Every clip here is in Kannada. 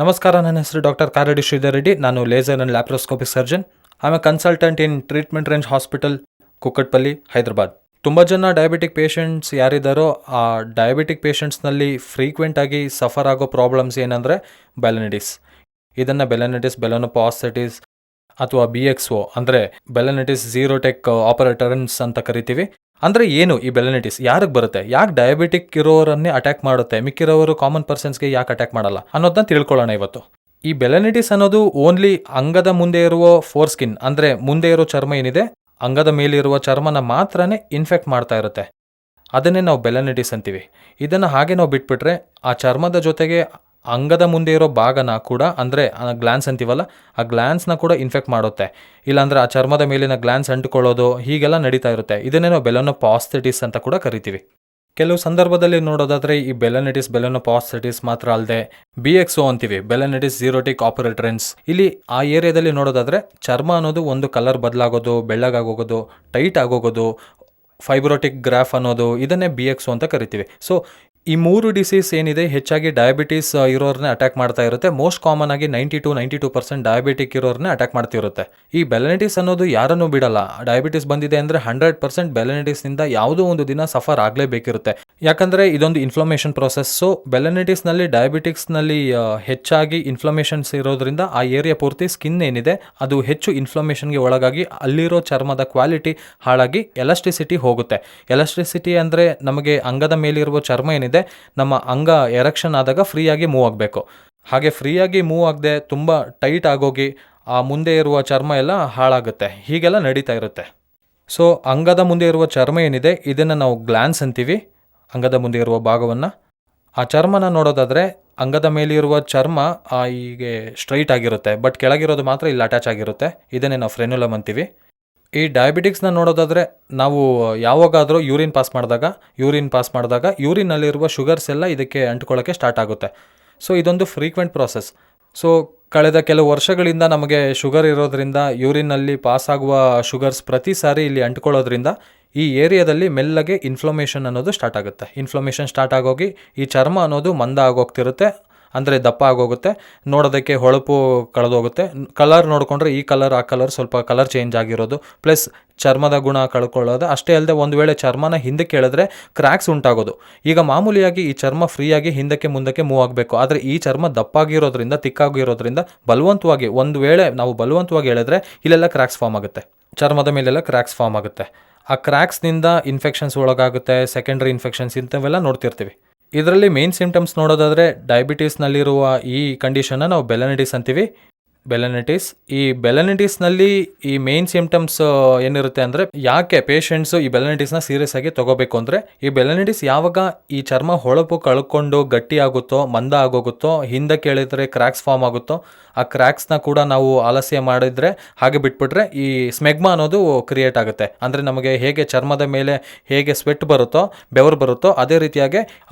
ನಮಸ್ಕಾರ, ನನ್ನ ಹೆಸರು ಡಾಕ್ಟರ್ ಕಾರಡಿ ಶ್ರೀಧರ್ ರೆಡ್ಡಿ. ನಾನು laser and laparoscopic surgeon. I am A consultant in treatment range hospital, Kukatpally, Hyderabad. ತುಂಬ ಜನ ಡಯಾಬಿಟಿಕ್ ಪೇಷಂಟ್ಸ್ ಯಾರಿದ್ದಾರೋ ಆ ಡಯಾಬಿಟಿಕ್ ಪೇಷಂಟ್ಸ್ನಲ್ಲಿ ಫ್ರೀಕ್ವೆಂಟಾಗಿ ಸಫರ್ ಆಗೋ ಪ್ರಾಬ್ಲಮ್ಸ್ ಏನಂದರೆ ಬೆಲನಿಟಿಸ್. ಇದನ್ನು ಬೆಲನಿಟಿಸ್ ಬೆಲನೋಪಾಸ್ಟೈಟಿಸ್ ಅಥವಾ BXO ಅಂದರೆ ಬೆಲನಿಟಿಸ್ ಝೀರೋಟೆಕ್ ಆಪರೇಟರನ್ಸ್ ಅಂತ ಕರಿತೀವಿ. ಅಂದರೆ ಏನು ಈ ಬೆಲನಿಟಿಸ್, ಯಾರಿಗೆ ಬರುತ್ತೆ, ಯಾಕೆ ಡಯಾಬಿಟಿಕ್ ಇರೋರನ್ನೇ ಅಟ್ಯಾಕ್ ಮಾಡುತ್ತೆ, ಮಿಕ್ಕಿರೋರು ಕಾಮನ್ ಪರ್ಸನ್ಸ್ಗೆ ಯಾಕೆ ಅಟ್ಯಾಕ್ ಮಾಡಲ್ಲ ಅನ್ನೋದನ್ನ ತಿಳ್ಕೊಳ್ಳೋಣ ಇವತ್ತು. ಈ ಬೆಲನಿಟಿಸ್ ಅನ್ನೋದು ಓನ್ಲಿ ಅಂಗದ ಮುಂದೆ ಇರುವ ಫೋರ್ ಸ್ಕಿನ್ ಅಂದರೆ ಮುಂದೆ ಇರೋ ಚರ್ಮ ಏನಿದೆ, ಅಂಗದ ಮೇಲಿರುವ ಚರ್ಮನ ಮಾತ್ರನೇ ಇನ್ಫೆಕ್ಟ್ ಮಾಡ್ತಾ ಇರುತ್ತೆ. ಅದನ್ನೇ ನಾವು ಬೆಲನಿಟಿಸ್ ಅಂತೀವಿ. ಇದನ್ನು ಹಾಗೆ ನಾವು ಬಿಟ್ಬಿಟ್ರೆ ಆ ಚರ್ಮದ ಜೊತೆಗೆ ಅಂಗದ ಮುಂದೆ ಇರೋ ಭಾಗನ ಕೂಡ ಅಂದರೆ ಗ್ಲ್ಯಾನ್ಸ್ ಅಂತೀವಲ್ಲ, ಆ ಗ್ಲ್ಯಾನ್ಸ್ನ ಕೂಡ ಇನ್ಫೆಕ್ಟ್ ಮಾಡುತ್ತೆ. ಇಲ್ಲಾಂದರೆ ಆ ಚರ್ಮದ ಮೇಲಿನ ಗ್ಲ್ಯಾನ್ಸ್ ಅಂಟ್ಕೊಳ್ಳೋದು ಹೀಗೆಲ್ಲ ನಡೀತಾ ಇರುತ್ತೆ. ಇದನ್ನೇ ನಾವು ಬೆಲನೋಪಾಸ್ಟೈಟಿಸ್ ಅಂತ ಕೂಡ ಕರಿತೀವಿ. ಕೆಲವು ಸಂದರ್ಭದಲ್ಲಿ ನೋಡೋದಾದರೆ ಈ ಬೆಲನಿಟಿಸ್ ಬೆಲನೋಪಾಸ್ಟೈಟಿಸ್ ಮಾತ್ರ ಅಲ್ಲದೆ BXO ಅಂತೀವಿ, ಬೆಲನಿಟಿಸ್ ಝೀರೋಟಿಕ್ ಆಪರೇಟರೆನ್ಸ್. ಇಲ್ಲಿ ಆ ಏರಿಯಾದಲ್ಲಿ ನೋಡೋದಾದರೆ ಚರ್ಮ ಅನ್ನೋದು ಒಂದು ಕಲರ್ ಬದಲಾಗೋದು, ಬೆಳ್ಳಗಾಗೋಗೋದು, ಟೈಟ್ ಆಗೋಗೋದು, ಫೈಬ್ರೋಟಿಕ್ ಗ್ರಾಫ್ ಅನ್ನೋದು, ಇದನ್ನೇ BXO ಅಂತ ಕರಿತೀವಿ. ಸೊ ಈ ಮೂರು ಡಿಸೀಸ್ ಏನಿದೆ ಹೆಚ್ಚಾಗಿ ಡಯಾಬಿಟೀಸ್ ಇರೋರನ್ನೇ ಅಟ್ಯಾಕ್ ಮಾಡ್ತಾ ಇರುತ್ತೆ. ಮೋಸ್ಟ್ ಕಾಮನ್ ಆಗಿ 92% ಡಯಾಬಿಟಿಕ್ ಇರೋರನ್ನೇ ಅಟ್ಯಾಕ್ ಮಾಡ್ತಿರುತ್ತೆ. ಈ ಬೆಲನಿಟಿಸ್ ಅನ್ನೋದು ಯಾರನ್ನೂ ಬಿಡಲ್ಲ. ಡಯಾಬಿಟಿಸ್ ಬಂದಿದೆ ಅಂದರೆ 100% ಬೆಲನಿಟಿಸ್ನಿಂದ ಯಾವುದೋ ಒಂದು ದಿನ ಸಫರ್ ಆಗಲೇಬೇಕಿರುತ್ತೆ. ಯಾಕಂದರೆ ಇದೊಂದು ಇನ್ಫ್ಲಮೇಷನ್ ಪ್ರೊಸೆಸ್. ಸೊ ಬೆಲನಿಟಿಸ್ನಲ್ಲಿ ಡಯಾಬಿಟಿಕ್ಸ್ನಲ್ಲಿ ಹೆಚ್ಚಾಗಿ ಇನ್ಫ್ಲಮೇಷನ್ಸ್ ಇರೋದ್ರಿಂದ ಆ ಏರಿಯಾ ಪೂರ್ತಿ ಸ್ಕಿನ್ ಏನಿದೆ ಅದು ಹೆಚ್ಚು ಇನ್ಫ್ಲಮೇಷನ್ಗೆ ಒಳಗಾಗಿ ಅಲ್ಲಿರೋ ಚರ್ಮದ ಕ್ವಾಲಿಟಿ ಹಾಳಾಗಿ ಎಲಾಸ್ಟಿಸಿಟಿ ಹೋಗುತ್ತೆ. ಎಲಾಸ್ಟಿಸಿಟಿ ಅಂದರೆ ನಮಗೆ ಅಂಗದ ಮೇಲಿರುವ ಚರ್ಮ ಏನಿದೆ ನಮ್ಮ ಅಂಗ ಎರೆಕ್ಷನ್ ಆದಾಗ ಫ್ರೀಯಾಗಿ ಮೂವ್ ಆಗಬೇಕು. ಹಾಗೆ ಫ್ರೀಯಾಗಿ ಮೂವ್ ಆಗದೆ ತುಂಬ ಟೈಟ್ ಆಗೋಗಿ ಆ ಮುಂದೆ ಇರುವ ಚರ್ಮ ಎಲ್ಲ ಹಾಳಾಗುತ್ತೆ. ಹೀಗೆಲ್ಲ ನಡೀತಾ ಇರುತ್ತೆ. ಸೊ ಅಂಗದ ಮುಂದೆ ಇರುವ ಚರ್ಮ ಏನಿದೆ ಇದನ್ನು ನಾವು ಗ್ಲ್ಯಾನ್ಸ್ ಅಂತೀವಿ. ಅಂಗದ ಮುಂದೆ ಇರುವ ಭಾಗವನ್ನು, ಆ ಚರ್ಮನ ನೋಡೋದಾದರೆ ಅಂಗದ ಮೇಲಿರುವ ಚರ್ಮ ಹೀಗೆ ಸ್ಟ್ರೈಟ್ ಆಗಿರುತ್ತೆ, ಬಟ್ ಕೆಳಗಿರೋದು ಮಾತ್ರ ಇಲ್ಲಿ ಅಟ್ಯಾಚ್ ಆಗಿರುತ್ತೆ. ಇದನ್ನೇ ನಾವು ಫ್ರೆನ್ಯುಲಮ್ ಅಂತೀವಿ. ಈ ಡಯಾಬಿಟಿಕ್ಸ್ನ ನೋಡೋದಾದರೆ ನಾವು ಯಾವಾಗಾದರೂ ಯೂರಿನ್ ಪಾಸ್ ಮಾಡಿದಾಗ ಯೂರಿನಲ್ಲಿರುವ ಶುಗರ್ಸ್ ಎಲ್ಲ ಇದಕ್ಕೆ ಅಂಟ್ಕೊಳ್ಳೋಕ್ಕೆ ಸ್ಟಾರ್ಟ್ ಆಗುತ್ತೆ. ಸೊ ಇದೊಂದು ಫ್ರೀಕ್ವೆಂಟ್ ಪ್ರಾಸೆಸ್. ಸೊ ಕಳೆದ ಕೆಲವು ವರ್ಷಗಳಿಂದ ನಮಗೆ ಶುಗರ್ ಇರೋದ್ರಿಂದ ಯೂರಿನಲ್ಲಿ ಪಾಸ್ ಆಗುವ ಶುಗರ್ಸ್ ಪ್ರತಿ ಸಾರಿ ಇಲ್ಲಿ ಅಂಟ್ಕೊಳ್ಳೋದ್ರಿಂದ ಈ ಏರಿಯಾದಲ್ಲಿ ಮೆಲ್ಲಗೆ ಇನ್ಫ್ಲಮೇಷನ್ ಅನ್ನೋದು ಸ್ಟಾರ್ಟ್ ಆಗುತ್ತೆ. ಇನ್ಫ್ಲಮೇಷನ್ ಸ್ಟಾರ್ಟ್ ಆಗೋಗಿ ಈ ಚರ್ಮ ಅನ್ನೋದು ಮಂದ ಆಗೋಗ್ತಿರುತ್ತೆ, ಅಂದರೆ ದಪ್ಪ ಆಗೋಗುತ್ತೆ, ನೋಡೋದಕ್ಕೆ ಹೊಳಪು ಕಳೆದೋಗುತ್ತೆ. ಕಲರ್ ನೋಡಿಕೊಂಡ್ರೆ ಈ ಕಲರ್ ಆ ಕಲರ್ ಸ್ವಲ್ಪ ಕಲರ್ ಚೇಂಜ್ ಆಗಿರೋದು, ಪ್ಲಸ್ ಚರ್ಮದ ಗುಣ ಕಳ್ಕೊಳ್ಳೋದು. ಅಷ್ಟೇ ಅಲ್ಲದೆ ಒಂದು ವೇಳೆ ಚರ್ಮನ ಹಿಂದಕ್ಕೆ ಎಳೆದ್ರೆ ಕ್ರ್ಯಾಕ್ಸ್ ಉಂಟಾಗೋದು. ಈಗ ಮಾಮೂಲಿಯಾಗಿ ಈ ಚರ್ಮ ಫ್ರೀಯಾಗಿ ಹಿಂದಕ್ಕೆ ಮುಂದಕ್ಕೆ ಮೂವ್ ಆಗಬೇಕು, ಆದರೆ ಈ ಚರ್ಮ ದಪ್ಪಾಗಿರೋದ್ರಿಂದ ತಿಕ್ಕಾಗಿರೋದ್ರಿಂದ ಒಂದು ವೇಳೆ ನಾವು ಬಲವಂತವಾಗಿ ಎಳೆದ್ರೆ ಇಲ್ಲೆಲ್ಲ ಕ್ರ್ಯಾಕ್ಸ್ ಫಾರ್ಮ್ ಆಗುತ್ತೆ, ಚರ್ಮದ ಮೇಲೆಲ್ಲ ಕ್ರ್ಯಾಕ್ಸ್ ಫಾರ್ಮ್ ಆಗುತ್ತೆ. ಆ ಕ್ರ್ಯಾಕ್ಸ್ನಿಂದ ಇನ್ಫೆಕ್ಷನ್ಸ್ ಒಳಗಾಗುತ್ತೆ, ಸೆಕೆಂಡ್ರಿ ಇನ್ಫೆಕ್ಷನ್ಸ್ ಇಂಥವೆಲ್ಲ ನೋಡ್ತಿರ್ತೀವಿ. ಇದರಲ್ಲಿ ಮೇನ್ ಸಿಂಪ್ಟಮ್ಸ್ ನೋಡೋದಾದರೆ ಡಯಾಬಿಟೀಸ್ನಲ್ಲಿರುವ ಈ ಕಂಡೀಷನ್ನ ನಾವು ಬೆಲನಿಟಿಸ್ ಅಂತೀವಿ. ಈ ಬೆಲನಿಟಿಸ್ನಲ್ಲಿ ಈ ಮೇನ್ ಸಿಂಪ್ಟಮ್ಸ್ ಏನಿರುತ್ತೆ ಅಂದರೆ, ಯಾಕೆ ಪೇಷಂಟ್ಸು ಈ ಬೆಲನಿಟಿಸ್ನ ಸೀರಿಯಸ್ ಆಗಿ ತೊಗೋಬೇಕು ಅಂದರೆ, ಈ ಬೆಲನಿಟಿಸ್ ಯಾವಾಗ ಈ ಚರ್ಮ ಹೊಳಪು ಕಳ್ಕೊಂಡು ಗಟ್ಟಿ ಆಗುತ್ತೋ, ಮಂದ ಆಗೋಗುತ್ತೋ, ಹಿಂದಕ್ಕೆ ಎಳೆದ್ರೆ ಕ್ರ್ಯಾಕ್ಸ್ ಫಾರ್ಮ್ ಆಗುತ್ತೋ, ಆ ಕ್ರ್ಯಾಕ್ಸ್ನ ಕೂಡ ನಾವು ಆಲಸ್ಯ ಮಾಡಿದರೆ ಹಾಗೆ ಬಿಟ್ಬಿಟ್ರೆ ಈ ಸ್ಮೆಗ್ಮಾ ಅನ್ನೋದು ಕ್ರಿಯೇಟ್ ಆಗುತ್ತೆ. ಅಂದರೆ ನಮಗೆ ಹೇಗೆ ಚರ್ಮದ ಮೇಲೆ ಹೇಗೆ ಸ್ವೆಟ್ ಬರುತ್ತೋ, ಬೆವರು ಬರುತ್ತೋ, ಅದೇ ರೀತಿಯಾಗಿ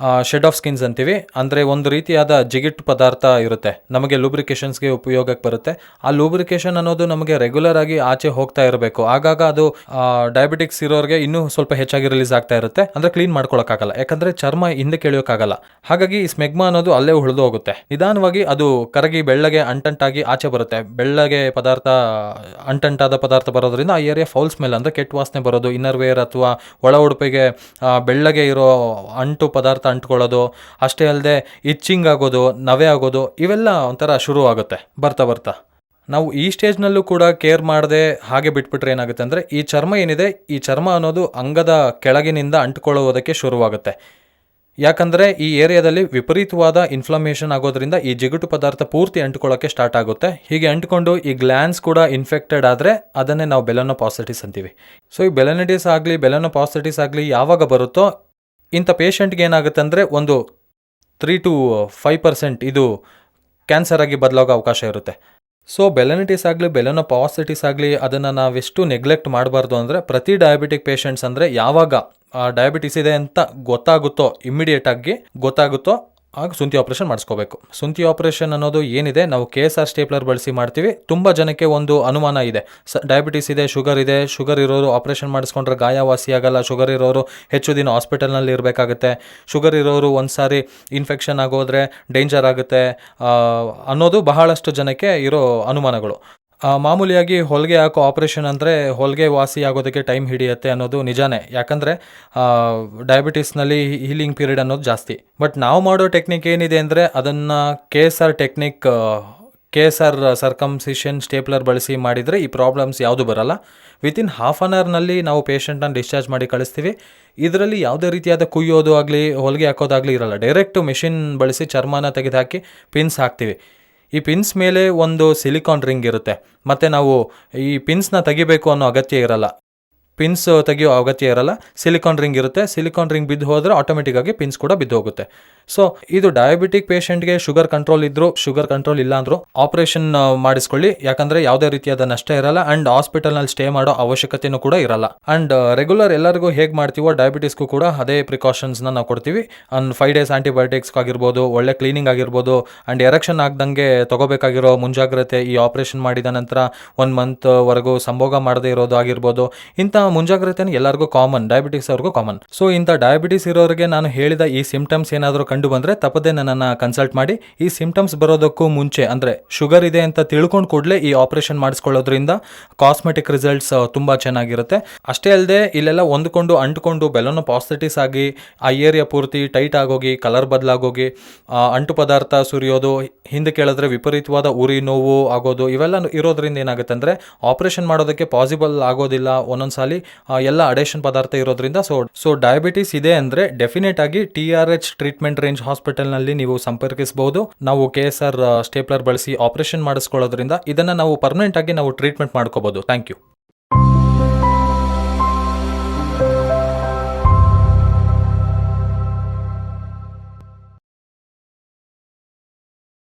ಶೆಡ್ ಆಫ್ ಸ್ಕಿನ್ಸ್ ಅಂತೀವಿ. ಅಂದರೆ ಒಂದು ರೀತಿಯಾದ ಜಿಗಿಟ್ ಪದಾರ್ಥ ಇರುತ್ತೆ, ನಮಗೆ ಲೂಬ್ರಿಕೇಷನ್ಸ್ಗೆ ಉಪಯೋಗಕ್ಕೆ ಬರುತ್ತೆ. ಆ ಲೂಬ್ರಿಕೇಷನ್ ಅನ್ನೋದು ನಮಗೆ ರೆಗ್ಯುಲರ್ ಆಗಿ ಆಚೆ ಹೋಗ್ತಾ ಇರಬೇಕು. ಆಗಾಗ ಅದು ಡಯಾಬಿಟಿಕ್ಸ್ ಇರೋರಿಗೆ ಇನ್ನೂ ಸ್ವಲ್ಪ ಹೆಚ್ಚಾಗಿ ರಿಲೀಸ್ ಆಗ್ತಾ ಇರುತ್ತೆ. ಅಂದರೆ ಕ್ಲೀನ್ ಮಾಡ್ಕೊಳಕ್ಕಾಗಲ್ಲ, ಯಾಕಂದರೆ ಚರ್ಮ ಹಿಂದಕ್ಕೆ ಎಳೆಯೋಕ್ಕಾಗಲ್ಲ. ಹಾಗಾಗಿ ಈ ಸ್ಮೆಗ್ಮಾ ಅನ್ನೋದು ಅಲ್ಲೇ ಉಳಿದು ಹೋಗುತ್ತೆ. ನಿಧಾನವಾಗಿ ಅದು ಕರಗಿ ಬೆಳ್ಳಗೆ ಅಂಟಂಟಾಗಿ ಆಚೆ ಬರುತ್ತೆ. ಬೆಳ್ಳಗೆ ಅಂಟಂಟಾದ ಪದಾರ್ಥ ಬರೋದ್ರಿಂದ ಆ ಏರಿಯಾ ಫೌಲ್ ಸ್ಮೆಲ್ ಅಂದರೆ ಕೆಟ್ಟ ವಾಸನೆ ಬರೋದು, ಇನ್ನರ್ ವೇರ್ ಅಥವಾ ಒಳ ಉಡುಪಿಗೆ ಬೆಳ್ಳಗೆ ಇರೋ ಅಂಟು ಪದಾರ್ಥ ಅಂಟ್ಕೊಳ್ಳೋದು, ಅಷ್ಟೇ ಅಲ್ಲದೆ ಇಚ್ಚಿಂಗ್ ಆಗೋದು, ನವೆ ಆಗೋದು, ಇವೆಲ್ಲ ಒಂಥರ ಶುರು ಆಗುತ್ತೆ ಬರ್ತಾ. ನಾವು ಈ ಸ್ಟೇಜ್ನಲ್ಲೂ ಕೂಡ ಕೇರ್ ಮಾಡದೆ ಹಾಗೆ ಬಿಟ್ಬಿಟ್ರೆ ಏನಾಗುತ್ತೆ ಅಂದರೆ, ಈ ಚರ್ಮ ಏನಿದೆ, ಈ ಚರ್ಮ ಅನ್ನೋದು ಅಂಗದ ಕೆಳಗಿನಿಂದ ಅಂಟ್ಕೊಳ್ಳೋದಕ್ಕೆ ಶುರುವಾಗುತ್ತೆ. ಯಾಕಂದರೆ ಈ ಏರಿಯಾದಲ್ಲಿ ವಿಪರೀತವಾದ ಇನ್ಫ್ಲಮೇಷನ್ ಆಗೋದ್ರಿಂದ ಈ ಜಿಗುಟು ಪದಾರ್ಥ ಪೂರ್ತಿ ಅಂಟ್ಕೊಳ್ಳೋಕ್ಕೆ ಸ್ಟಾರ್ಟ್ ಆಗುತ್ತೆ. ಹೀಗೆ ಅಂಟ್ಕೊಂಡು ಈ ಗ್ಲ್ಯಾನ್ಸ್ ಕೂಡ ಇನ್ಫೆಕ್ಟೆಡ್ ಆದರೆ ಅದನ್ನೇ ನಾವು ಬೆಲನೋಪಾಸ್ಟೈಟಿಸ್ ಅಂತೀವಿ. ಸೊ ಈ ಬೆಲನಿಟಿಸ್ ಆಗಲಿ ಬೆಲನೋಪಾಸ್ಟೈಟಿಸ್ ಆಗಲಿ ಯಾವಾಗ ಬರುತ್ತೋ ಇಂಥ ಪೇಷಂಟ್ಗೆ ಏನಾಗುತ್ತೆ ಅಂದರೆ ಒಂದು 3 to 5% ಇದು ಕ್ಯಾನ್ಸರ್ ಆಗಿ ಬದಲಾಗೋ ಅವಕಾಶ ಇರುತ್ತೆ. ಸೊ ಬೆಲನಿಟಿಸ್ ಆಗಲಿ ಬೆಲನೋಪಾಸ್ಟೈಟಿಸ್ ಆಗಲಿ ಅದನ್ನು ನಾವೆಷ್ಟು ನೆಗ್ಲೆಕ್ಟ್ ಮಾಡಬಾರ್ದು ಅಂದರೆ, ಪ್ರತಿ ಡಯಾಬಿಟಿಕ್ ಪೇಷಂಟ್ಸ್ ಅಂದರೆ ಯಾವಾಗ ಡಯಾಬಿಟಿಸ್ ಇದೆ ಅಂತ ಇಮ್ಮಿಡಿಯೇಟಾಗಿ ಗೊತ್ತಾಗುತ್ತೋ ಆಗ ಸುಂತಿ ಆಪ್ರೇಷನ್ ಮಾಡಿಸ್ಕೋಬೇಕು. ಸುಂತಿ ಆಪ್ರೇಷನ್ ಅನ್ನೋದು ಏನಿದೆ, ನಾವು KSR ಸ್ಟೇಪ್ಲರ್ ಬಳಸಿ ಮಾಡ್ತೀವಿ. ತುಂಬ ಜನಕ್ಕೆ ಒಂದು ಅನುಮಾನ ಇದೆ, ಡಯಾಬಿಟಿಸ್ ಇದೆ, ಶುಗರ್ ಇರೋರು ಆಪ್ರೇಷನ್ ಮಾಡಿಸ್ಕೊಂಡ್ರೆ ಗಾಯವಾಸಿ ಆಗಲ್ಲ, ಶುಗರ್ ಇರೋರು ಹೆಚ್ಚು ದಿನ ಹಾಸ್ಪಿಟಲ್ನಲ್ಲಿ ಇರಬೇಕಾಗುತ್ತೆ, ಶುಗರ್ ಇರೋರು ಒಂದು ಸಾರಿ ಇನ್ಫೆಕ್ಷನ್ ಆಗೋದ್ರೆ ಡೇಂಜರ್ ಆಗುತ್ತೆ ಅನ್ನೋದು ಬಹಳಷ್ಟು ಜನಕ್ಕೆ ಇರೋ ಅನುಮಾನಗಳು. ಮಾಮೂಲಿಯಾಗಿ ಹೊಲಿಗೆ ಹಾಕೋ ಆಪ್ರೇಷನ್ ಅಂದರೆ ಹೊಲಿಗೆ ವಾಸಿ ಆಗೋದಕ್ಕೆ ಟೈಮ್ ಹಿಡಿಯುತ್ತೆ ಅನ್ನೋದು ನಿಜಾನೇ, ಯಾಕಂದರೆ ಡಯಾಬಿಟಿಸ್ನಲ್ಲಿ ಹೀಲಿಂಗ್ ಪೀರಿಯಡ್ ಅನ್ನೋದು ಜಾಸ್ತಿ. ಬಟ್ ನಾವು ಮಾಡೋ ಟೆಕ್ನಿಕ್ ಏನಿದೆ ಅಂದರೆ ಅದನ್ನು KSR technique, KSR circumcision stapler ಬಳಸಿ ಮಾಡಿದರೆ ಈ ಪ್ರಾಬ್ಲಮ್ಸ್ ಯಾವುದು ಬರಲ್ಲ. ವಿತಿನ್ ಹಾಫ್ ಆನ್ ಅವರ್ನಲ್ಲಿ ನಾವು ಪೇಷಂಟನ್ನ ಡಿಸ್ಚಾರ್ಜ್ ಮಾಡಿ ಕಳಿಸ್ತೀವಿ. ಇದರಲ್ಲಿ ಯಾವುದೇ ರೀತಿಯಾದ ಕುಯ್ಯೋದು ಆಗಲಿ ಹೊಲಿಗೆ ಹಾಕೋದಾಗಲಿ ಇರಲ್ಲ. ಡೈರೆಕ್ಟು ಮೆಷಿನ್ ಬಳಸಿ ಚರ್ಮನ ತೆಗೆದುಹಾಕಿ ಪಿನ್ಸ್ ಹಾಕ್ತೀವಿ. ಈ ಪಿನ್ಸ್ ಮೇಲೆ ಒಂದು ಸಿಲಿಕಾನ್ ರಿಂಗ್ ಇರುತ್ತೆ, ಮತ್ತು ನಾವು ಈ ಪಿನ್ಸ್ನ ತೆಗಿಬೇಕು ಅನ್ನೋ ಅಗತ್ಯ ಇರಲ್ಲ. ಪಿನ್ಸ್ ತೆಗಿಯೋ ಅಗತ್ಯ ಇರಲ್ಲ, ಸಿಲಿಕಾನ್ ರಿಂಗ್ ಇರುತ್ತೆ. ಸಿಲಿಕಾನ್ ರಿಂಗ್ ಬಿದ್ದು ಹೋದರೆ ಆಟೋಮೆಟಿಕ್ಕಾಗಿ ಪಿನ್ಸ್ ಕೂಡ ಬಿದ್ದು ಹೋಗುತ್ತೆ. ಸೊ ಇದು ಡಯಾಬಿಟಿಕ್ ಪೇಷಂಟ್ಗೆ ಶುಗರ್ ಕಂಟ್ರೋಲ್ ಇದ್ದರೂ, ಶುಗರ್ ಕಂಟ್ರೋಲ್ ಇಲ್ಲ ಅಂದರೂ ಆಪ್ರೇಷನ್ ಮಾಡಿಸ್ಕೊಳ್ಳಿ, ಯಾಕಂದರೆ ಯಾವುದೇ ರೀತಿಯಾದ ನಷ್ಟ ಇರಲ್ಲ. ಆ್ಯಂಡ್ ಹಾಸ್ಪಿಟಲ್ನಲ್ಲಿ ಸ್ಟೇ ಮಾಡೋ ಅವಶ್ಯಕತೆಯೂ ಕೂಡ ಇರಲ್ಲ. ಆ್ಯಂಡ್ ರೆಗ್ಯುಲರ್ ಎಲ್ಲರಿಗೂ ಹೇಗೆ ಮಾಡ್ತೀವೋ ಡಯಾಬಿಟಿಸ್ಗೂ ಕೂಡ ಅದೇ ಪ್ರಿಕಾಷನ್ಸ್ನ ನಾವು ಕೊಡ್ತೀವಿ. 5 days ಆಂಟಿಬಯೋಟಿಕ್ಸ್ ಆಗಿರ್ಬೋದು, ಒಳ್ಳೆ ಕ್ಲೀನಿಂಗ್ ಆಗಿರ್ಬೋದು, ಆ್ಯಂಡ್ ಎರೆಕ್ಷನ್ ಆಗ್ದಂಗೆ ತೊಗೋಬೇಕಾಗಿರೋ ಮುಂಜಾಗ್ರತೆ, ಈ ಆಪ್ರೇಷನ್ ಮಾಡಿದ ನಂತರ 1 month ವರೆಗೂ ಸಂಭೋಗ ಮಾಡದೇ ಇರೋದು ಆಗಿರ್ಬೋದು, ಇಂಥ ಮುಂಜಾಗ್ರತೆ ಎಲ್ಲರಿಗೂ ಕಾಮನ್, ಡಯಾಬಿಟಿಸ್ ಅವ್ರಿಗೂ ಕಾಮನ್. ಸೊ ಇಂಥ ಡಯಾಬಿಟಿಸ್ ಇರೋರಿಗೆ ನಾನು ಹೇಳಿದ ಈ ಸಿಂಪ್ಟಮ್ಸ್ ಏನಾದರೂ ಕಂಡು ಬಂದರೆ ತಪ್ಪದೆ ನನ್ನನ್ನು ಕನ್ಸಲ್ಟ್ ಮಾಡಿ. ಈ ಸಿಂಪ್ಟಮ್ಸ್ ಬರೋದಕ್ಕೂ ಮುಂಚೆ, ಅಂದರೆ ಶುಗರ್ ಇದೆ ಅಂತ ತಿಳ್ಕೊಂಡು ಕೂಡಲೇ ಈ ಆಪ್ರೇಷನ್ ಮಾಡಿಸ್ಕೊಳ್ಳೋದ್ರಿಂದ ಕಾಸ್ಮೆಟಿಕ್ ರಿಸಲ್ಟ್ಸ್ ತುಂಬ ಚೆನ್ನಾಗಿರುತ್ತೆ. ಅಷ್ಟೇ ಅಲ್ಲದೆ ಇಲ್ಲೆಲ್ಲ ಅಂಟ್ಕೊಂಡು ಬೆಲೋನೋಪಾಸ್ಥೈಟಿಸ್ ಆಗಿ ಆ ಏರಿಯಾ ಪೂರ್ತಿ ಟೈಟ್ ಆಗೋಗಿ, ಕಲರ್ ಬದಲಾಗೋಗಿ, ಅಂಟು ಪದಾರ್ಥ ಸುರಿಯೋದು, ಹಿಂದೆ ಕೇಳಿದ್ರೆ ವಿಪರೀತವಾದ ಉರಿ ನೋವು ಆಗೋದು, ಇವೆಲ್ಲ ಇರೋದ್ರಿಂದ ಏನಾಗುತ್ತೆ ಅಂದರೆ ಆಪ್ರೇಷನ್ ಮಾಡೋದಕ್ಕೆ ಪಾಸಿಬಲ್ ಆಗೋದಿಲ್ಲ. ಒಂದೊಂದು ಸಾಲಿ ಎಲ್ಲ ಅಡೇಷನ್ ಪದಾರ್ಥ ಇರೋದ್ರಿಂದ. ಸೊ ಡಯಾಬಿಟಿಸ್ ಇದೆ ಅಂದರೆ ಡೆಫಿನೆಟ್ ಆಗಿ TRH ಟ್ರೀಟ್ಮೆಂಟ್ ರೇಂಜ್ ಹಾಸ್ಪಿಟಲ್ನಲ್ಲಿ ನೀವು ಸಂಪರ್ಕಿಸಬಹುದು. ನಾವು KSR ಸ್ಟೇಪ್ಲರ್ ಬಳಸಿ ಆಪರೇಷನ್ ಮಾಡಿಸ್ಕೊಳ್ಳೋದ್ರಿಂದ ಇದನ್ನು ನಾವು ಪರ್ಮನೆಂಟ್ ಆಗಿ ನಾವು ಟ್ರೀಟ್ಮೆಂಟ್ ಮಾಡ್ಕೋಬಹುದು. Thank you.